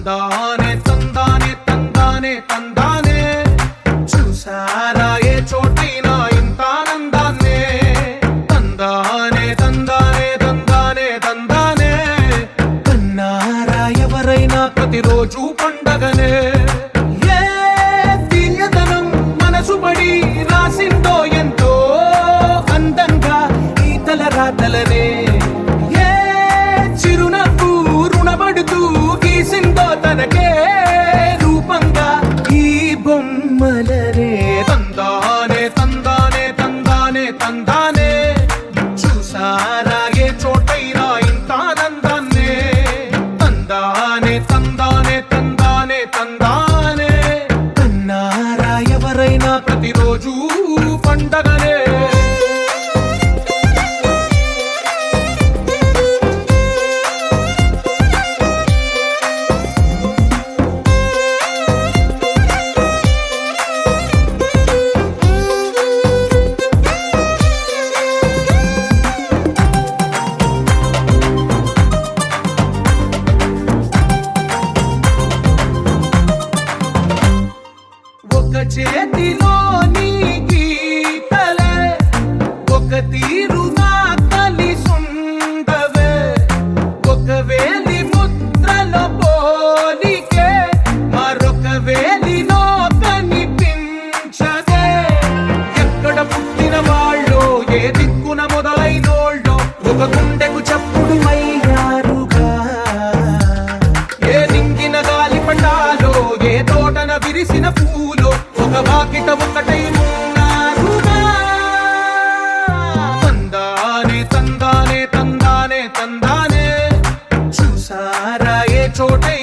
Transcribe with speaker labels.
Speaker 1: తందానే తందానే తందానే తందానే చూసారా ఏ చోటైనా ఇంత ఆనందాన్నే తందానే తందానే తందానే తందానే కన్నారా ఎవరైనా ప్రతిరోజు పండగనే ఏ తీయదనం మనసు పడి రాసిందో ఎంతో అందంగా ఈ తలరాతలనే తనకే రూపంగా ఈ బొమ్మలనే తందానే తందానే తందానే తందానే చూసారా ఏ చోటైనా ఇంత ఆనందాన్నే తందానే తందానే తందానే తందానే కన్నారా ఎవరైనా ప్రతిరోజు పండగనే చేతిలో నీ గీతలే ఒక తీరుగా కలిసుండవే ఒక వేలి ముద్రల పోలికే మరొక వేలిలో కనిపించదే ఎక్కడ పుట్టిన వాళ్ళో ఏ దిక్కున మొదలైనోళ్ళో ఒక గుండెకు చప్పుడు అయ్యారుగా ఏ నింగిన గాలి పటాలో ఏ తోటన విరిసిన పూలో ఒక వాకిట ఒకటై ఉన్నారుగా తందానే తందానే తందానే తందానే చూసారా ఏ చోటై